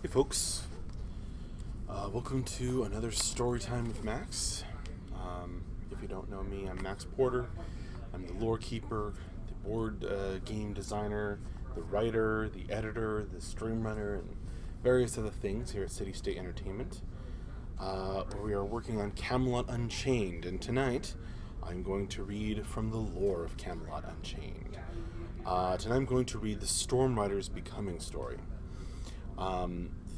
Hey folks, welcome to another Storytime with Max. If you don't know me, I'm Max Porter. I'm the lore keeper, the board game designer, the writer, the editor, the stream runner, and various other things here at City State Entertainment. We are working on Camelot Unchained, and tonight I'm going to read from the lore of Camelot Unchained. Tonight I'm going to read the Stormriders Becoming story.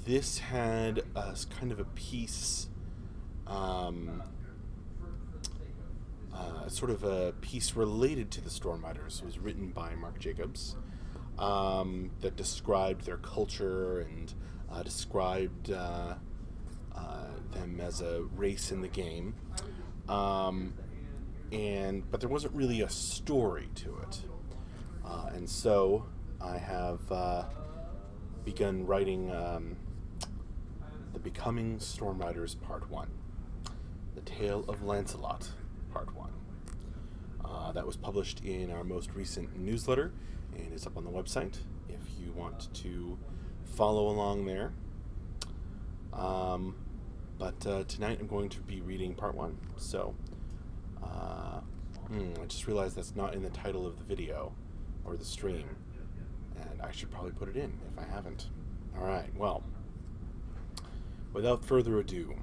This had kind of a piece, sort of a piece related to the Stormriders. It was written by Mark Jacobs, that described their culture and described them as a race in the game. But there wasn't really a story to it. And so I have begun writing The Becoming Stormriders Part 1. The Tale of Lancelot Part 1. That was published in our most recent newsletter and is up on the website if you want to follow along there. But tonight I'm going to be reading Part 1. So, I just realized that's not in the title of the video or the stream. And I should probably put it in if I haven't. Alright, well, without further ado,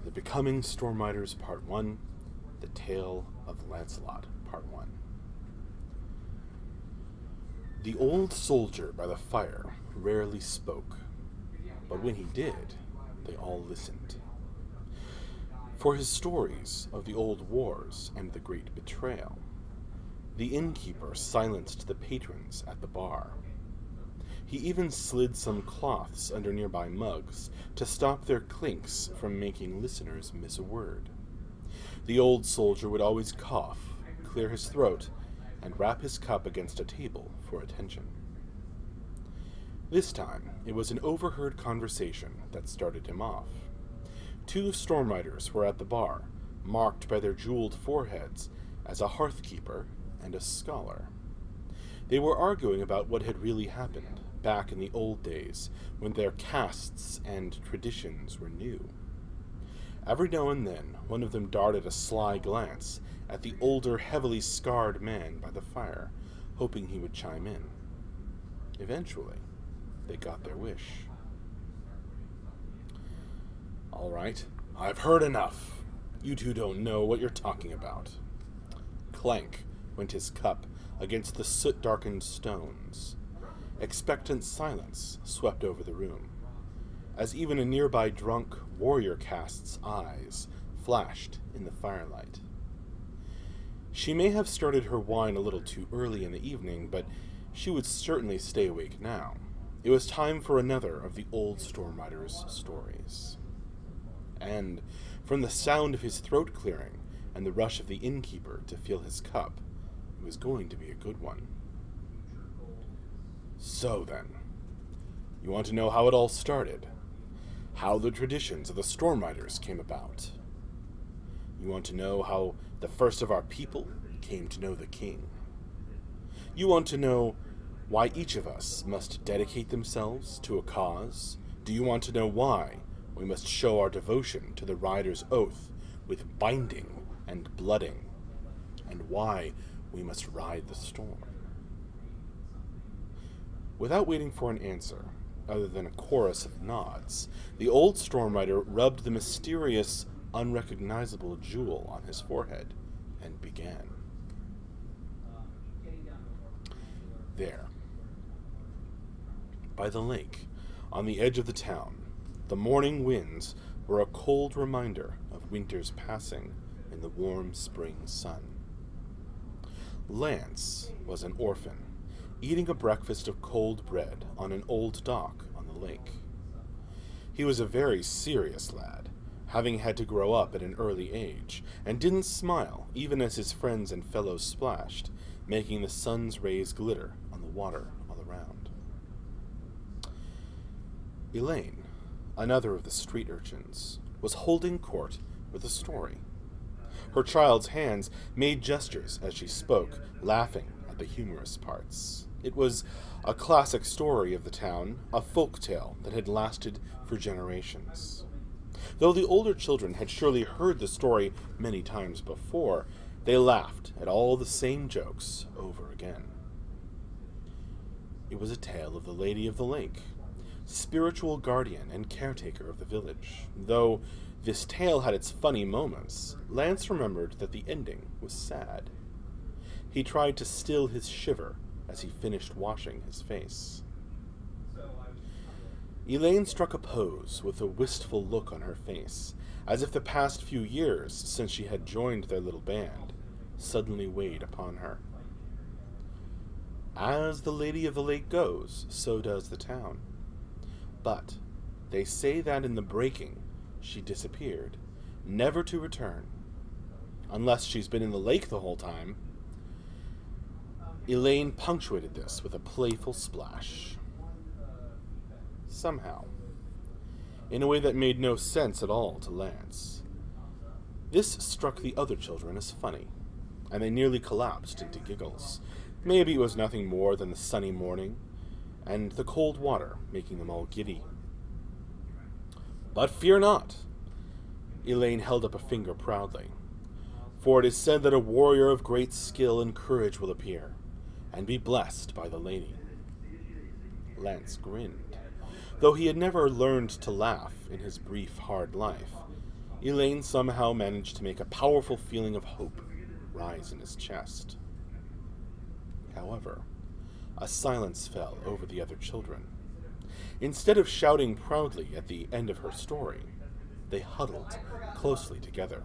The Becoming Stormriders Part 1, The Tale of Lancelot Part 1. The old soldier by the fire rarely spoke, but when he did, they all listened. For his stories of the old wars and the great betrayal, the innkeeper silenced the patrons at the bar. He even slid some cloths under nearby mugs to stop their clinks from making listeners miss a word. The old soldier would always cough, clear his throat, and rap his cup against a table for attention. This time, it was an overheard conversation that started him off. Two Stormriders were at the bar, marked by their jeweled foreheads as a hearthkeeper and a scholar. They were arguing about what had really happened back in the old days when their castes and traditions were new. Every now and then, one of them darted a sly glance at the older, heavily scarred man by the fire, hoping he would chime in. Eventually, they got their wish. All right, I've heard enough. You two don't know what you're talking about. Clank went his cup against the soot-darkened stones. Expectant silence swept over the room, as even a nearby drunk warrior caste's eyes flashed in the firelight. She may have started her wine a little too early in the evening, but she would certainly stay awake now. It was time for another of the old Stormriders' stories. And, from the sound of his throat clearing and the rush of the innkeeper to fill his cup, it was going to be a good one. So then, you want to know how it all started? How the traditions of the Stormriders came about? You want to know how the first of our people came to know the king? You want to know why each of us must dedicate themselves to a cause? Do you want to know why we must show our devotion to the Rider's Oath with binding and blooding? And why we must ride the storm? Without waiting for an answer, other than a chorus of nods, the old Stormrider rubbed the mysterious, unrecognizable jewel on his forehead and began. There, by the lake, on the edge of the town, the morning winds were a cold reminder of winter's passing in the warm spring sun. Lance was an orphan, eating a breakfast of cold bread on an old dock on the lake. He was a very serious lad, having had to grow up at an early age, and didn't smile even as his friends and fellows splashed, making the sun's rays glitter on the water all around. Elaine, another of the street urchins, was holding court with a story. Her child's hands made gestures as she spoke, laughing at the humorous parts. It was a classic story of the town, a folk tale that had lasted for generations. Though the older children had surely heard the story many times before, they laughed at all the same jokes over again. It was a tale of the Lady of the Lake, spiritual guardian and caretaker of the village. Though this tale had its funny moments, Lance remembered that the ending was sad. He tried to still his shiver as he finished washing his face. Elaine struck a pose with a wistful look on her face, as if the past few years since she had joined their little band suddenly weighed upon her. As the Lady of the Lake goes, so does the town. But they say that in the breaking, she disappeared, never to return. Unless she's been in the lake the whole time. Elaine punctuated this with a playful splash. Somehow, in a way that made no sense at all to Lance. This struck the other children as funny, and they nearly collapsed into giggles. Maybe it was nothing more than the sunny morning, and the cold water making them all giddy. But fear not, Elaine held up a finger proudly, for it is said that a warrior of great skill and courage will appear, and be blessed by the lady. Lance grinned. Though he had never learned to laugh in his brief, hard life, Elaine somehow managed to make a powerful feeling of hope rise in his chest. However, a silence fell over the other children. Instead of shouting proudly at the end of her story, they huddled closely together,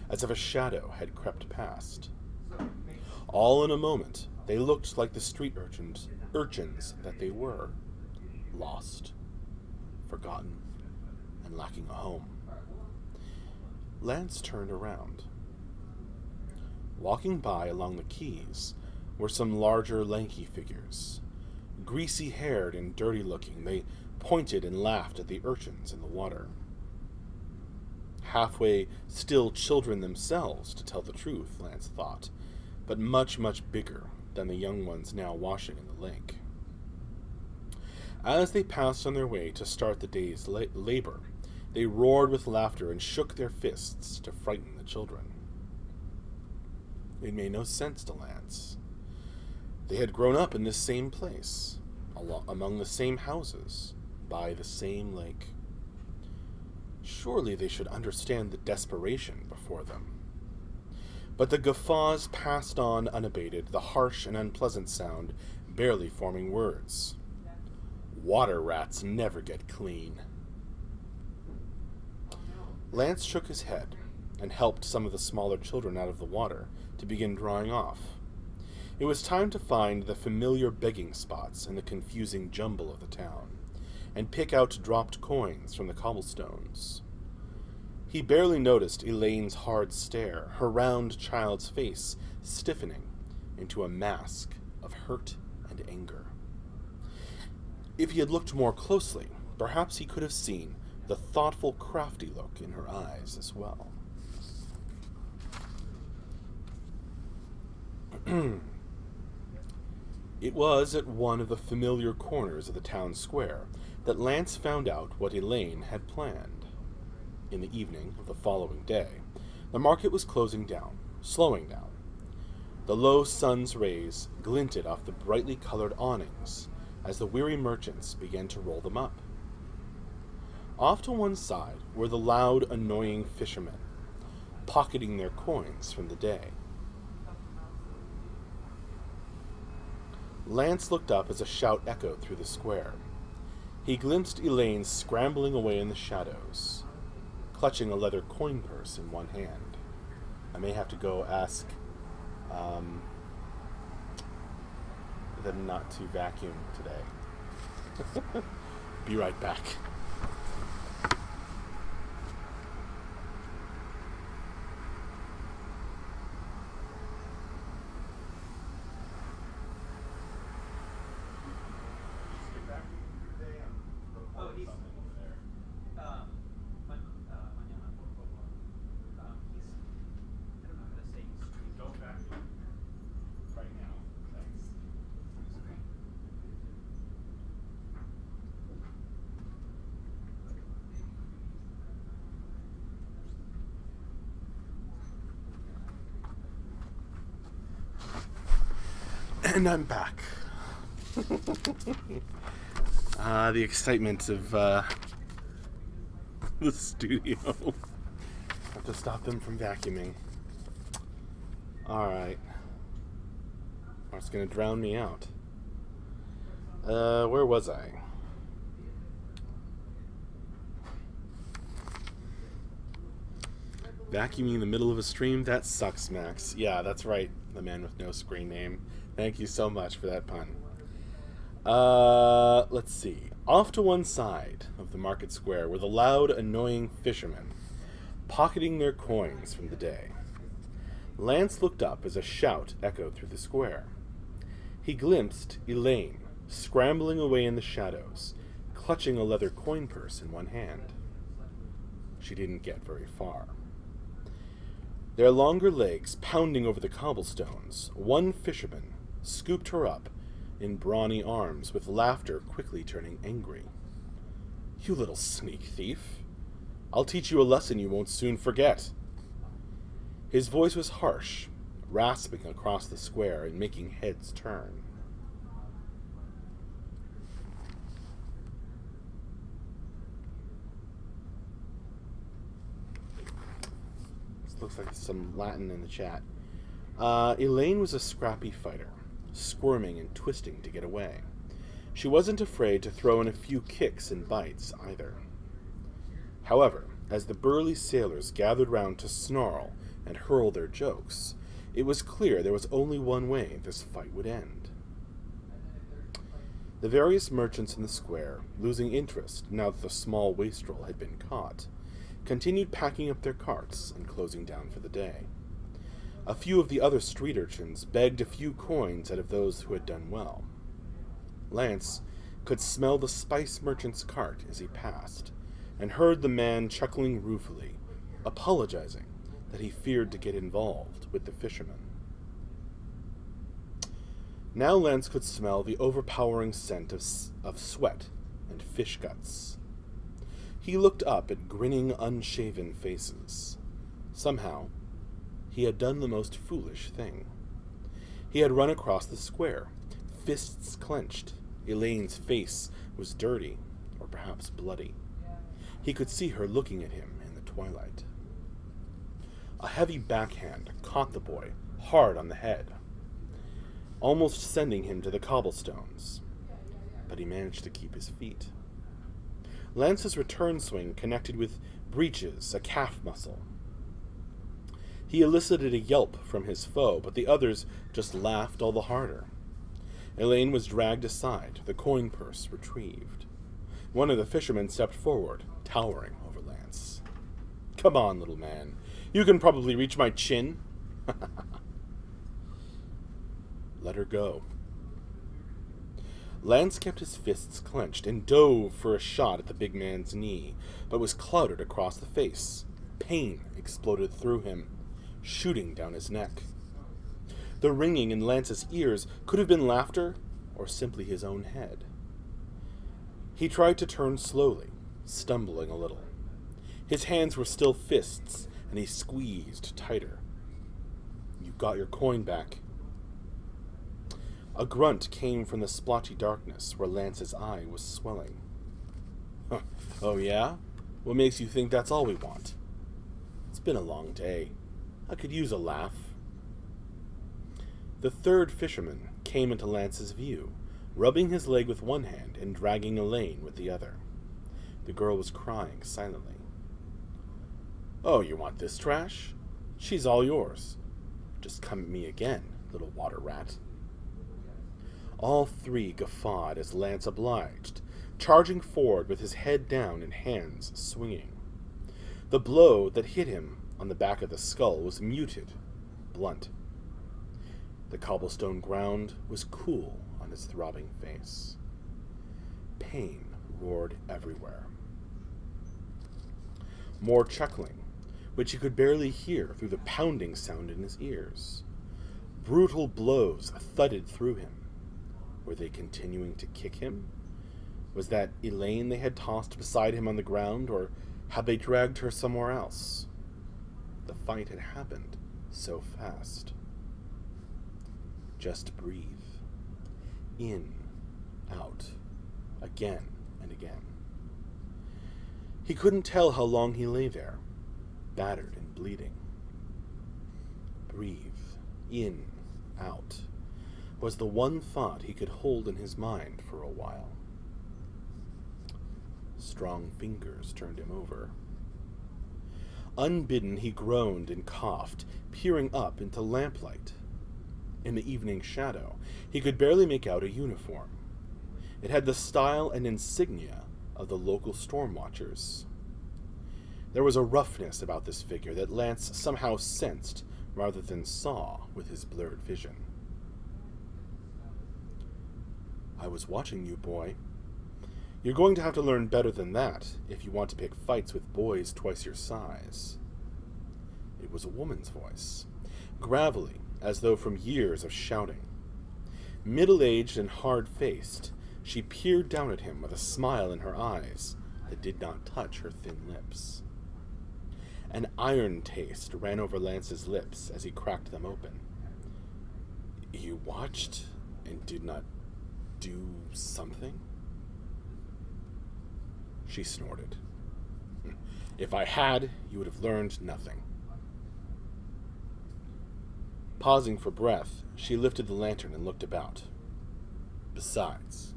as if a shadow had crept past. All in a moment, they looked like the street urchins that they were, lost, forgotten, and lacking a home. Lance turned around. Walking by along the quays were some larger, lanky figures. Greasy-haired and dirty-looking, they pointed and laughed at the urchins in the water. Halfway still children themselves, to tell the truth, Lance thought, but much, much bigger than the young ones now washing in the lake. As they passed on their way to start the day's labor, they roared with laughter and shook their fists to frighten the children. It made no sense to Lance. They had grown up in this same place, among the same houses, by the same lake. Surely they should understand the desperation before them. But the guffaws passed on unabated, the harsh and unpleasant sound barely forming words. Water rats never get clean. Lance shook his head and helped some of the smaller children out of the water to begin drying off. It was time to find the familiar begging spots in the confusing jumble of the town, and pick out dropped coins from the cobblestones. He barely noticed Elaine's hard stare, her round child's face stiffening into a mask of hurt and anger. If he had looked more closely, perhaps he could have seen the thoughtful, crafty look in her eyes as well. It was at one of the familiar corners of the town square that Lance found out what Elaine had planned. In the evening of the following day, the market was closing down, slowing down. The low sun's rays glinted off the brightly colored awnings as the weary merchants began to roll them up. Off to one side were the loud, annoying fishermen, pocketing their coins from the day. Lance looked up as a shout echoed through the square. He glimpsed Elaine scrambling away in the shadows, clutching a leather coin purse in one hand. I may have to go ask them not to vacuum today. Be right back. And I'm back. The excitement of the studio. Have to stop them from vacuuming. Alright. Or it's gonna drown me out. Where was I? Vacuuming in the middle of a stream? That sucks, Max. Yeah, that's right. The man with no screen name. Thank you so much for that pun. Let's see. Off to one side of the market square were the loud, annoying fishermen, pocketing their coins from the day. Lance looked up as a shout echoed through the square. He glimpsed Elaine, scrambling away in the shadows, clutching a leather coin purse in one hand. She didn't get very far. Their longer legs pounding over the cobblestones, one fisherman scooped her up in brawny arms, with laughter quickly turning angry. "You little sneak thief! I'll teach you a lesson you won't soon forget." His voice was harsh, rasping across the square and making heads turn. This looks like some Latin in the chat. Elaine was a scrappy fighter, squirming and twisting to get away. She wasn't afraid to throw in a few kicks and bites either. However, as the burly sailors gathered round to snarl and hurl their jokes, it was clear there was only one way this fight would end. The various merchants in the square, losing interest now that the small wastrel had been caught, continued packing up their carts and closing down for the day. A few of the other street urchins begged a few coins out of those who had done well. Lance could smell the spice merchant's cart as he passed, and heard the man chuckling ruefully, apologizing that he feared to get involved with the fishermen. Now Lance could smell the overpowering scent of sweat and fish guts. He looked up at grinning, unshaven faces. Somehow, he had done the most foolish thing. He had run across the square, fists clenched. Elaine's face was dirty, or perhaps bloody. He could see her looking at him in the twilight. A heavy backhand caught the boy hard on the head, almost sending him to the cobblestones, but he managed to keep his feet. Lance's return swing connected with breeches, a calf muscle. He elicited a yelp from his foe, but the others just laughed all the harder. Elaine was dragged aside, the coin purse retrieved. One of the fishermen stepped forward, towering over Lance. "Come on, little man. You can probably reach my chin." Let her go. Lance kept his fists clenched and dove for a shot at the big man's knee, but was clouted across the face. Pain exploded through him, shooting down his neck. The ringing in Lance's ears could have been laughter or simply his own head. He tried to turn slowly, stumbling a little. His hands were still fists, and he squeezed tighter. "You got your coin back." A grunt came from the splotchy darkness where Lance's eye was swelling. "Huh. Oh yeah? What makes you think that's all we want? It's been a long day. I could use a laugh." The third fisherman came into Lance's view, rubbing his leg with one hand and dragging Elaine with the other. The girl was crying silently. "Oh, you want this trash? She's all yours. Just come at me again, little water rat." All three guffawed as Lance obliged, charging forward with his head down and hands swinging. The blow that hit him on the back of the skull was muted, blunt. The cobblestone ground was cool on his throbbing face. Pain roared everywhere. More chuckling, which he could barely hear through the pounding sound in his ears. Brutal blows thudded through him. Were they continuing to kick him? Was that Elaine they had tossed beside him on the ground, or had they dragged her somewhere else? The fight had happened so fast. "Just breathe," in, out, again and again. He couldn't tell how long he lay there, battered and bleeding. Breathe, in, out, was the one thought he could hold in his mind for a while. Strong fingers turned him over. Unbidden, he groaned and coughed, peering up into lamplight. In the evening shadow, he could barely make out a uniform. It had the style and insignia of the local storm watchers. There was a roughness about this figure that Lance somehow sensed rather than saw with his blurred vision. "I was watching you, boy. You're going to have to learn better than that if you want to pick fights with boys twice your size." It was a woman's voice, gravelly, as though from years of shouting. Middle-aged and hard-faced, she peered down at him with a smile in her eyes that did not touch her thin lips. An iron taste ran over Lance's lips as he cracked them open. "You watched and did not do something?" She snorted. "If I had, you would have learned nothing." Pausing for breath, she lifted the lantern and looked about. "Besides,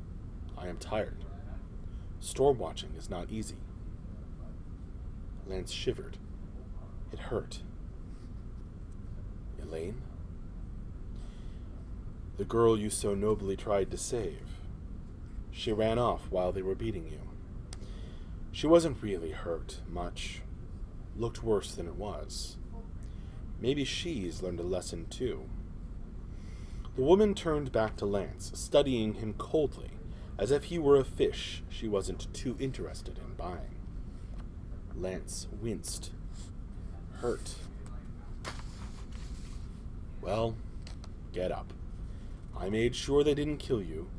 I am tired. Storm watching is not easy." Lance shivered. It hurt. "Elaine? The girl you so nobly tried to save. She ran off while they were beating you. She wasn't really hurt much. Looked worse than it was. Maybe she's learned a lesson too." The woman turned back to Lance, studying him coldly, as if he were a fish she wasn't too interested in buying. Lance winced. Hurt. "Well, get up. I made sure they didn't kill you,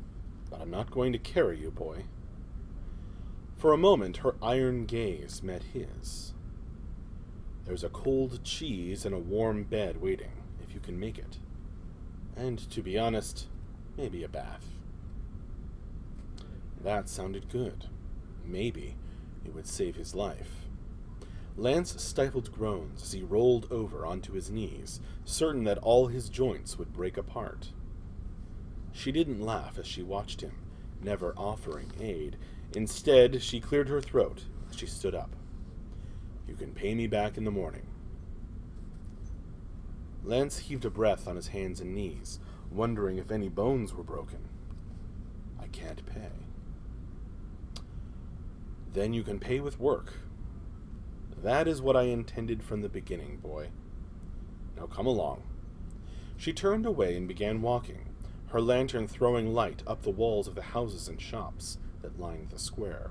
but I'm not going to carry you, boy." For a moment, her iron gaze met his. "There's a cold cheese and a warm bed waiting, if you can make it. And, to be honest, maybe a bath." That sounded good. Maybe it would save his life. Lance stifled groans as he rolled over onto his knees, certain that all his joints would break apart. She didn't laugh as she watched him, never offering aid. Instead, she cleared her throat as she stood up. "You can pay me back in the morning." Lance heaved a breath on his hands and knees, wondering if any bones were broken. "I can't pay." "Then you can pay with work. That is what I intended from the beginning, boy. Now come along." She turned away and began walking, her lantern throwing light up the walls of the houses and shops that lined the square.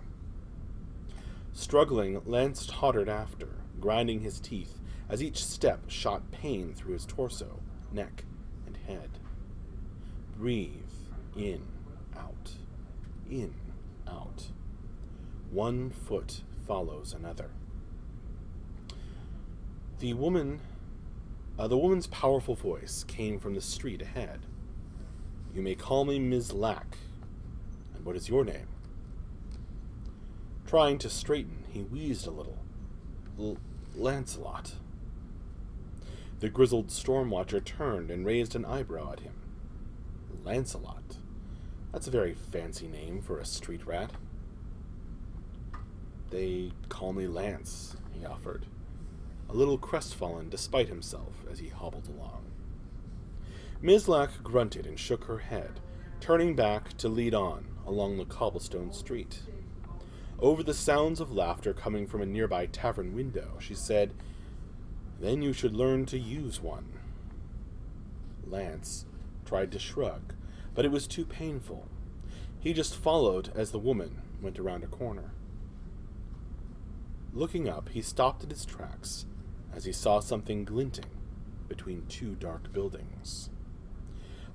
Struggling, Lance tottered after, grinding his teeth as each step shot pain through his torso, neck, and head. Breathe, in, out, in, out. One foot follows another. The woman's powerful voice came from the street ahead. "You may call me Ms. Lack. And what is your name?" Trying to straighten, he wheezed a little. "Lancelot." The grizzled storm watcher turned and raised an eyebrow at him. "Lancelot? That's a very fancy name for a street rat." "They call me Lance," he offered, a little crestfallen despite himself as he hobbled along. Ms. Lack grunted and shook her head, turning back to lead on along the cobblestone street. Over the sounds of laughter coming from a nearby tavern window, she said, "Then you should learn to use one." Lance tried to shrug, but it was too painful. He just followed as the woman went around a corner. Looking up, he stopped in his tracks as he saw something glinting between two dark buildings.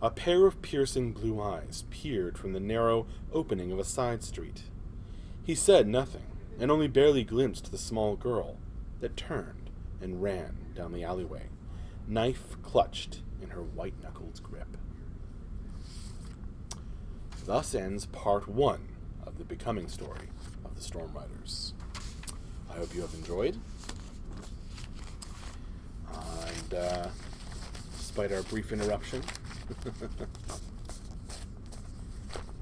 A pair of piercing blue eyes peered from the narrow opening of a side street. He said nothing, and only barely glimpsed the small girl that turned and ran down the alleyway, knife clutched in her white-knuckled grip. Thus ends part 1 of the becoming story of the Stormriders. I hope you have enjoyed. And despite our brief interruption,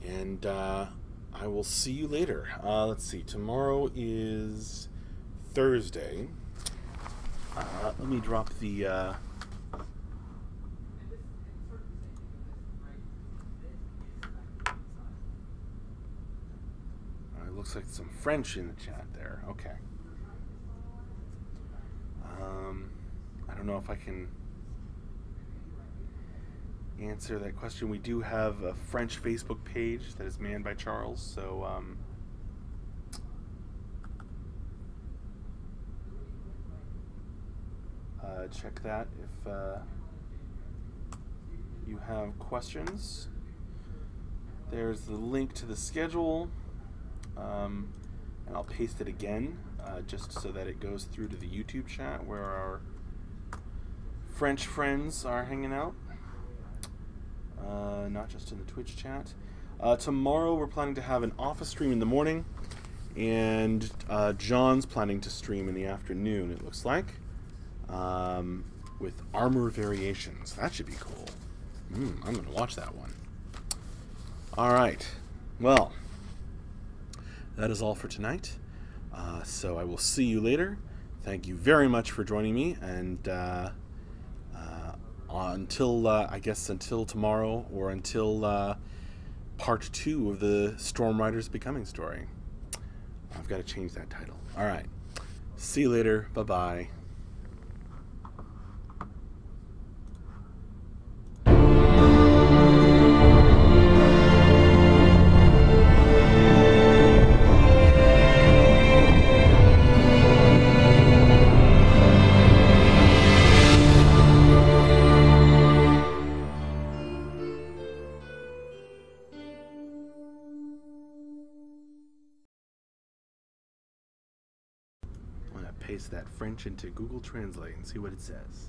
and I will see you later. Let's see. Tomorrow is Thursday. Let me drop the. It looks like some French in the chat there. Okay. I don't know if I can answer that question. We do have a French Facebook page that is manned by Charles, so check that if you have questions. There's the link to the schedule, and I'll paste it again just so that it goes through to the YouTube chat where our French friends are hanging out, not just in the Twitch chat. Tomorrow we're planning to have an office stream in the morning, and John's planning to stream in the afternoon, it looks like, with armor variations. That should be cool. I'm going to watch that one. Alright, well, that is all for tonight. So I will see you later. Thank you very much for joining me, and until, I guess, until tomorrow, or until part 2 of the Stormriders Becoming story. I've got to change that title. Alright, see you later. Bye-bye. Paste that French into Google Translate and see what it says.